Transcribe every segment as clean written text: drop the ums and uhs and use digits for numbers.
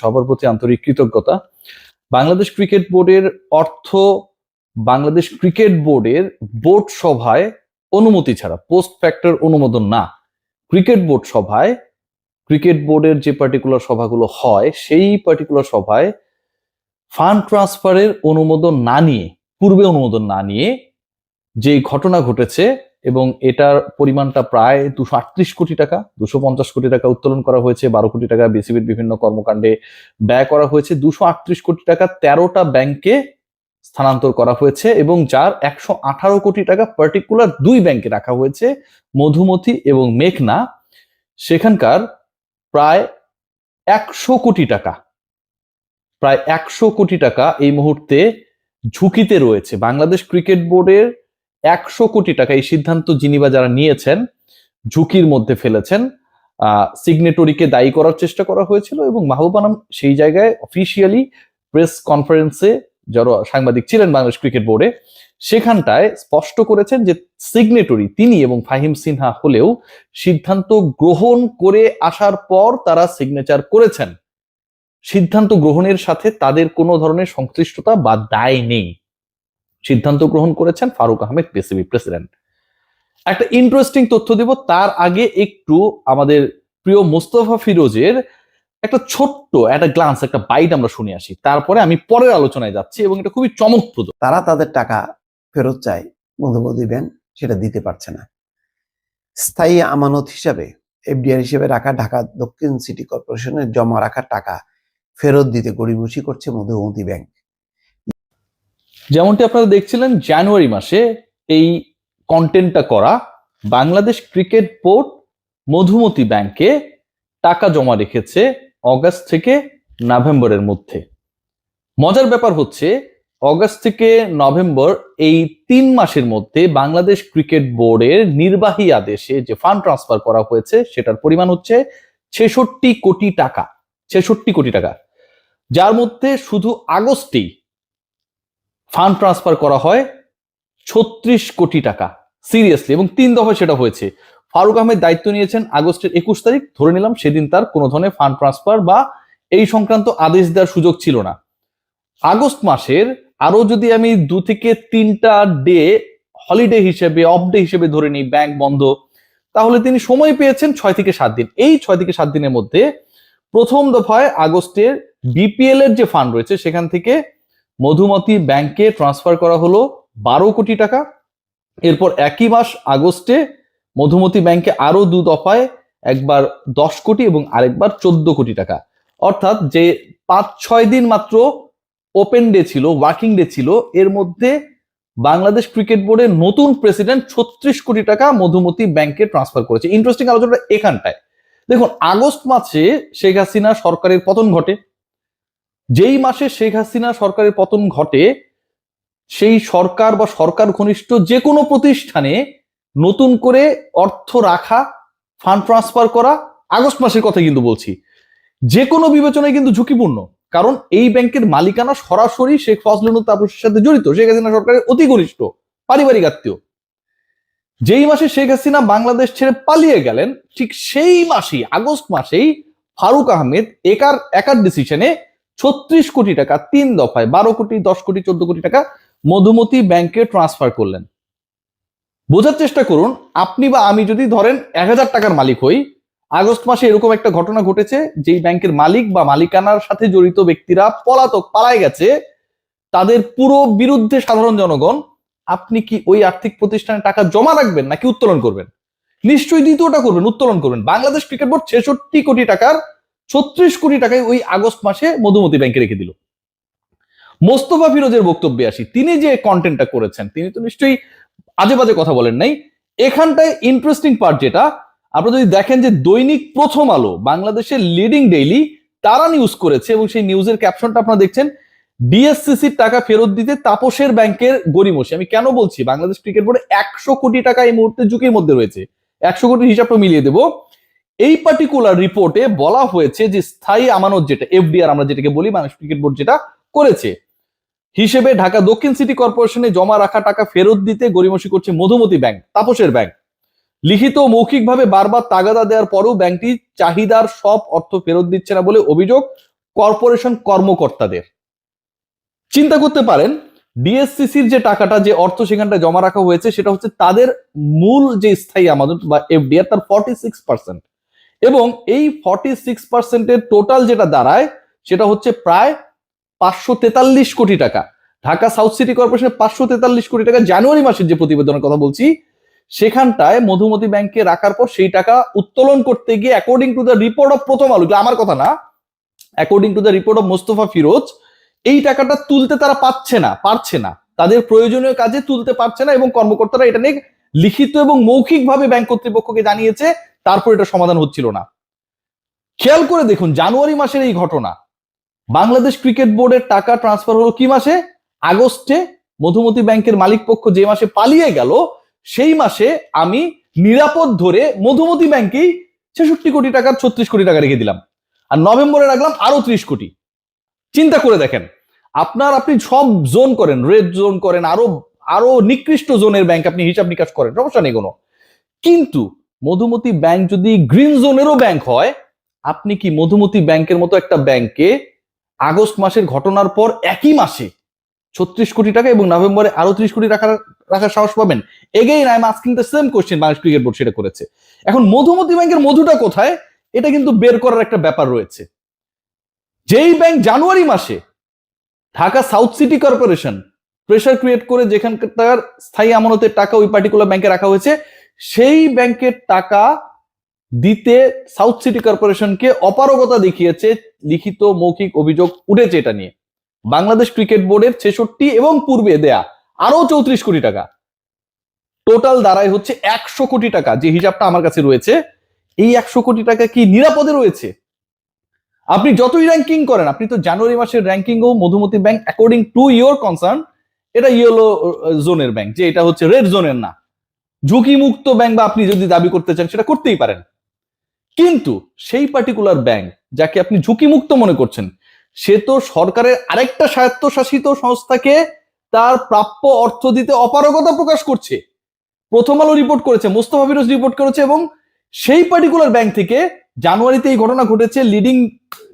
সবার প্রতি আন্তরিক কৃতজ্ঞতা। বাংলাদেশ ক্রিকেট বোর্ডের অর্থ বাংলাদেশ ক্রিকেট বোর্ডের বোর্ড সভায় অনুমতি ছাড়া, পোস্ট ফ্যাক্টর অনুমোদন না, ক্রিকেট বোর্ড সভায়, ক্রিকেট বোর্ডের যে পার্টিকুলার সভাগুলো হয় সেই পার্টিকুলার সভায় ফান্ড ট্রান্সফারের অনুমোদন না নিয়ে, পূর্বে অনুমোদন না নিয়ে যে ঘটনা ঘটেছে, এবং এটার পরিমাণটা প্রায় 238 কোটি টাকা, 250 কোটি টাকা উত্তোলন করা হয়েছে, 12 কোটি টাকা বিসিবির বিভিন্ন কর্মকাণ্ডে ব্যয় করা হয়েছে, 238 কোটি টাকা 13টা ব্যাংকে স্থানান্তর করা হয়েছে, এবং যার 118 কোটি টাকা পার্টিকুলার 2 ব্যাংকে রাখা হয়েছে, মধুমতি এবং মেঘনা। সেখানকার প্রায় 100 কোটি টাকা, প্রায় 100 কোটি টাকা এই মুহূর্তে ঝুঁকিতে রয়েছে। বাংলাদেশ ক্রিকেট বোর্ডের 100 কোটি টাকা এই সিদ্ধান্ত যিনি বা যারা নিয়েছেন ঝুঁকির মধ্যে ফেলেছেন। সিগনেটরিকে দায়ী করার চেষ্টা করা হয়েছিল, এবং মাহবুব আনাম সেই জায়গায় অফিসিয়ালি প্রেস কনফারেন্সে যারা সাংবাদিক ছিলেন বাংলাদেশ ক্রিকেট বোর্ডে, সেখানটায় স্পষ্ট করেছেন যে সিগনেটরি তিনি এবং ফাহিম সিনহা হলেও সিদ্ধান্ত গ্রহণ করে আসার পর তারা সিগনেচার করেছেন। সিদ্ধান্ত গ্রহণের সাথে তাদের কোনো ধরনের সংশ্লিষ্টতা বা দায় নেই। সিদ্ধান্ত গ্রহণ করেছেন ফারুক আহমেদ, বিসিবি প্রেসিডেন্ট। একটা ইন্টারেস্টিং তথ্য দেব, তার আগে একটু আমাদের প্রিয় মোস্তফা ফিরোজের একটা ছোট্ট একটা গ্লান্স, একটা বাইট আমরা শুনে আসি, তারপরে আমি পরের আলোচনায় যাচ্ছি, এবং এটা খুবই চমকপ্রদ। তারা তাদের টাকা ফেরত চায়, মধুমতি ব্যাংক সেটা দিতে পারছে না। স্থায়ী আমানত হিসাবে, এফডিআর হিসেবে রাখা ঢাকা দক্ষিণ সিটি কর্পোরেশনের জমা রাখা টাকা ফেরত দিতে গড়িমসি করছে মধুমতি ব্যাংক। যেমনটি আপনারা দেখছিলেন জানুয়ারি মাসে এই কন্টেন্টটা করা, বাংলাদেশ ক্রিকেট বোর্ড মধুমতি ব্যাংকে টাকা জমা রেখেছে অগাস্ট থেকে নভেম্বরের মধ্যে। মজার ব্যাপার হচ্ছে, অগাস্ট থেকে নভেম্বর এই 3 মাসের মধ্যে বাংলাদেশ ক্রিকেট বোর্ডের নির্বাহী আদেশে যে ফান্ড ট্রান্সফার করা হয়েছে সেটার পরিমাণ হচ্ছে 66 কোটি টাকা। 66 কোটি টাকা, যার মধ্যে শুধু আগস্টেই ফান্ড ট্রান্সফার করা হয় 36 কোটি টাকা, সিরিয়াসলি, এবং 3 দফায় সেটা হয়েছে। ফারুক আহমেদ দায়িত্ব নিয়েছেন আগস্টের 21 তারিখ, ধরে নিলাম সেদিন তার কোনো ধরনের ফান্ড ট্রান্সফার বা এই সংক্রান্ত আদেশ দেওয়ার সুযোগ ছিল না। আগস্ট মাসের আরো যদি আমি 2 থেকে 3টা ডে হলিডে হিসেবে, অফ ডে হিসেবে ধরে নিই, ব্যাংক বন্ধ, তাহলে তিনি সময় পেয়েছেন 6 থেকে 7 দিন। এই 6 থেকে 7 দিনের মধ্যে প্রথম দফায় আগস্টের বিপিএল এর যে ফান্ড রয়েছে সেখান থেকে মধুমতি ব্যাংকে ট্রান্সফার করা হলো 12 কোটি টাকা। এরপর একই মাস আগস্টে মধুমতি ব্যাংকে আরো 2 দফায়, একবার 10 কোটি এবং আরেকবার 14 কোটি টাকা। অর্থাৎ যে 5-6 দিন মাত্র ওপেন ডে ছিল, ওয়ার্কিং ডে ছিল, এর মধ্যে বাংলাদেশ ক্রিকেট বোর্ডের নতুন প্রেসিডেন্ট 36 কোটি টাকা মধুমতি ব্যাংকে ট্রান্সফার করেছে। ইন্টারেস্টিং আলোচনাটা এখানটায় দেখুন, আগস্ট মাসে শেখ হাসিনা সরকারের পতন ঘটে। যেই মাসে শেখ হাসিনা সরকারের পতন ঘটে, সেই সরকার বা সরকার ঘনিষ্ঠ যে কোনো প্রতিষ্ঠানে নতুন করে অর্থ রাখা, ফান্ড ট্রান্সফার করা, আগস্ট মাসের কথা কিন্তু বলছি, যে কোনো বিবেচনায় কিন্তু ঝুঁকিপূর্ণ। কারণ এই ব্যাংকের মালিকানা সরাসরি শেখ ফজলুল তাপসের সাথে জড়িত, শেখ হাসিনা সরকারের অতি ঘনিষ্ঠ পারিবারিক আত্মীয়। যেই মাসে শেখ হাসিনা বাংলাদেশ ছেড়ে পালিয়ে গেলেন, ঠিক সেই মাসেই, আগস্ট মাসেই ফারুক আহমেদ একার ডিসিশনে 36 কোটি টাকা 3 দফায় 12 কোটি, 10 কোটি, 14 কোটি টাকা মধুমতি ব্যাংকে ট্রান্সফার করলেন। বোঝার চেষ্টা করুন, আপনি বা আমি যদি ধরেন 1000 টাকার মালিক হই, আগস্ট মাসে এরকম একটা ঘটনা ঘটেছে, যেই ব্যাংকের মালিক বা মালিকানার সাথে জড়িত ব্যক্তিরা পলাতক, পালায় গেছে, তাদের পুরো বিরুদ্ধে সাধারণ জনগণ, আপনি কি ওই আর্থিক প্রতিষ্ঠানে টাকা জমা রাখবেন নাকি উত্তোলন করবেন? নিশ্চয়ই দ্বিতীয়টা করবেন, উত্তোলন করবেন। বাংলাদেশ ক্রিকেট বোর্ড 66 কোটি টাকার 36 কোটি টাকায় ওই আগস্ট মাসে মধুমতি ব্যাংকে রেখে দিল। মোস্তফা ফিরোজের বক্তব্যে আসি, তিনি যে কন্টেন্টটা করেছেন, তিনি তো নিশ্চয়ই আজে বাজে কথা বলেন নাই। এখানটায় ইন্টারেস্টিং পার্ট যেটা, আপনারা যদি দেখেন যে দৈনিক প্রথম আলো, বাংলাদেশের লিডিং ডেইলি, তারা নিউজ করেছে, এবং সেই নিউজের ক্যাপশনটা আপনারা দেখছেন, ডিএসসিসির টাকা ফেরত দিতে তাপসের ব্যাংকের গড়িমসি। আমি কেন বলছি, বাংলাদেশ ক্রিকেট বোর্ডে 100 কোটি টাকা এই মুহূর্তে ঝুঁকির মধ্যে রয়েছে। 100 কোটির হিসাবটা মিলিয়ে দেব। এই পার্টিকুলার রিপোর্টে বলা হয়েছে যে স্থায়ী আমানত, যেটা এফডিআর আমরা যেটাকে বলি, বাংলাদেশ ক্রিকেট বোর্ড যেটা করেছে, হিসেবে ঢাকা দক্ষিণ সিটি কর্পোরেশনে জমা রাখা টাকা ফেরত দিতে গড়িমসি করছে মধুমতি ব্যাংক, তাপসের ব্যাংক। লিখিত ও মৌখিকভাবে বারবার তাগাদা দেওয়ার পরেও ব্যাংকটি চাহিদার সব অর্থ ফেরত দিচ্ছে না বলে অভিযোগ। কর্পোরেশন কর্মকর্তাদের। চিন্তা করতে পারেন ডিএসসিসির যে টাকাটা, যে অর্থ সেখানটায় জমা রাখা হয়েছে, সেটা হচ্ছে তাদের মূল যে স্থায়ী আমানত বা এফডিআর তার 46%, এবং এই 46%-এর টোটাল যেটা দাঁড়ায় সেটা হচ্ছে প্রায় 543 কোটি টাকা। ঢাকা সাউথ সিটি কর্পোরেশনের 543 কোটি টাকা জানুয়ারি মাসের যে প্রতিবেদনের কথা বলছি, সেখানটায় মধুমতি ব্যাংকে রাখার পর সেই টাকা উত্তোলন করতে গিয়ে according to the report of প্রথম আলো, আমার কথা না, according to the report of Mostafa Firoz, এই টাকাটা তুলতে তারা পারছে না, তাদের প্রয়োজনীয় কাজে তুলতে পারছে না, এবং কর্মকর্তারা এটা নিয়ে লিখিত এবং মৌখিকভাবে ব্যাংক কর্তৃপক্ষকে জানিয়েছে, তারপর এটা সমাধান হচ্ছিল না। খেয়াল করে দেখুন জানুয়ারি মাসের এই ঘটনা। বাংলাদেশ ক্রিকেট বোর্ডের টাকা ট্রান্সফার হলো কি মাসে? আগস্টে। মধুমতি ব্যাংকের মালিক পক্ষ যে মাসে পালিয়ে গেল, সেই মাসে আমি নিরাপদ ধরে মধুমতি ব্যাংকেই 66 কোটি টাকার 36 কোটি টাকা রেখে দিলাম, আর নভেম্বরে রাখলাম আরো 30 কোটি। চিন্তা করে দেখেন, আপনি সব জোন করেন, রেড জোন করেন, আরো নিকৃষ্ট জোনের ব্যাংক আপনি হিসাব নিকাশ করেন, সমস্যা নেই কোনো, কিন্তু মধুমতি ব্যাংক যদি গ্রিন জোনেরও ব্যাংক হয়, আপনি কি মধুমতি ব্যাংকের মতো একটা ব্যাংকে আগস্ট মাসের ঘটনার পর একই মাসে 36 কোটি টাকা এবং নভেম্বরে আরো 30 কোটি রাখার সাহস পাবেন? Again I am asking the same question. Bangladesh cricket board সেটা করেছে। এখন মধুমতি ব্যাংকের মধুটা কোথায়, এটা কিন্তু বের করার একটা ব্যাপার রয়েছে। যেই ব্যাংক জানুয়ারি মাসে Dhaka south city corporation pressure create করে যেখানকার স্থায়ী আমানতের টাকা ওই পার্টিকুলার ব্যাংকে রাখা হয়েছে, সেই ব্যাংকের টাকা দিতে সাউথ সিটি কর্পোরেশনকে অপারগতা দেখিয়েছে, লিখিত মৌখিক অভিযোগ উঠেছে এটা নিয়ে। বাংলাদেশ ক্রিকেট বোর্ডের 66 এবং পূর্বে দেয়া আরো 34 কোটি টাকা, টোটাল দাঁড়ায় হচ্ছে 100 কোটি টাকা। যে হিসাবটা আমার কাছে রয়েছে, এই 100 কোটি টাকা কি নিরাপদে রয়েছে? আপনি যতই র্যাঙ্কিং করেন, আপনি তো জানুয়ারি মাসের র্যাঙ্কিং ও Madhumati bank according to your concern এটা ইয়েলো জোনের ব্যাংক, যে এটা হচ্ছে রেড জোনের না, ঝুঁকি মুক্ত ব্যাংক, বা আপনি যদি দাবি করতে চান সেটা করতেই পারেন। কিন্তু সেই পার্টিকুলার ব্যাংক যাকে আপনি ঝুঁকি মুক্ত মনে করছেন, সে তো সরকারের আরেকটা স্বায়ত্তশাসিত সংস্থাকে তার প্রাপ্য অর্থ দিতে অপারগতা প্রকাশ করছে। প্রথম আলো রিপোর্ট করেছে, মোস্তফা ফিরোজ রিপোর্ট করেছে, এবং সেই পার্টিকুলার ব্যাংক থেকে জানুয়ারিতে এই ঘটনা ঘটেছে, লিডিং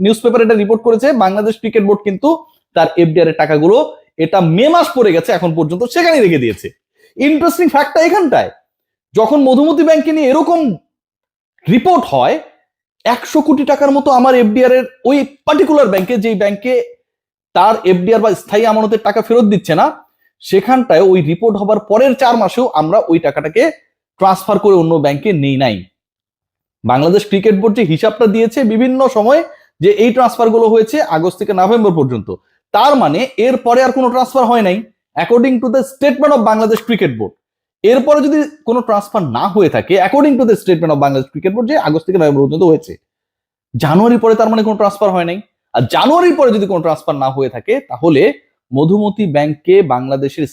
নিউজ পেপার এটা রিপোর্ট করেছে। বাংলাদেশ ক্রিকেট বোর্ড কিন্তু তার এফডিআর এর টাকাগুলো, এটা মে মাস পড়ে গেছে এখন পর্যন্ত, সেখানে রেখে দিয়েছে। ইন্টারেস্টিং ফ্যাক্টটা এখানটায়, যখন মধুমতি ব্যাংকে নিয়ে এরকম রিপোর্ট হয়, 100 কোটি টাকার মতো আমার এফডিআর এর ওই পার্টিকুলার ব্যাংকে, যেই ব্যাংকে তার এফডিআর বা স্থায়ী আমানতের টাকা ফেরত দিচ্ছে না, সেখানটায় ওই রিপোর্ট হবার পরের 4 মাসেও আমরা ওই টাকাটাকে ট্রান্সফার করে অন্য ব্যাংকে নেই নাই। বাংলাদেশ ক্রিকেট বোর্ড যে হিসাবটা দিয়েছে বিভিন্ন সময়, যে এই ট্রান্সফার গুলো হয়েছে আগস্ট থেকে নভেম্বর পর্যন্ত, তার মানে এর পরে আর কোনো ট্রান্সফার হয় নাই according to the statement of Bangladesh cricket board. এরপরে যদি কোনো ট্রান্সফার না হয়ে থাকে according to the statement of Bangladesh cricket board, যে আগস্ট থেকে নভেম্বর পর্যন্ত হয়েছে, জানুয়ারি পরে তার মানে কোনো ট্রান্সফার হয় নাই। আর জানুয়ারির পরে যদি কোনো ট্রান্সফার না হয়ে থাকে, তাহলে মধুমতি ব্যাংকে বাংলাদেশের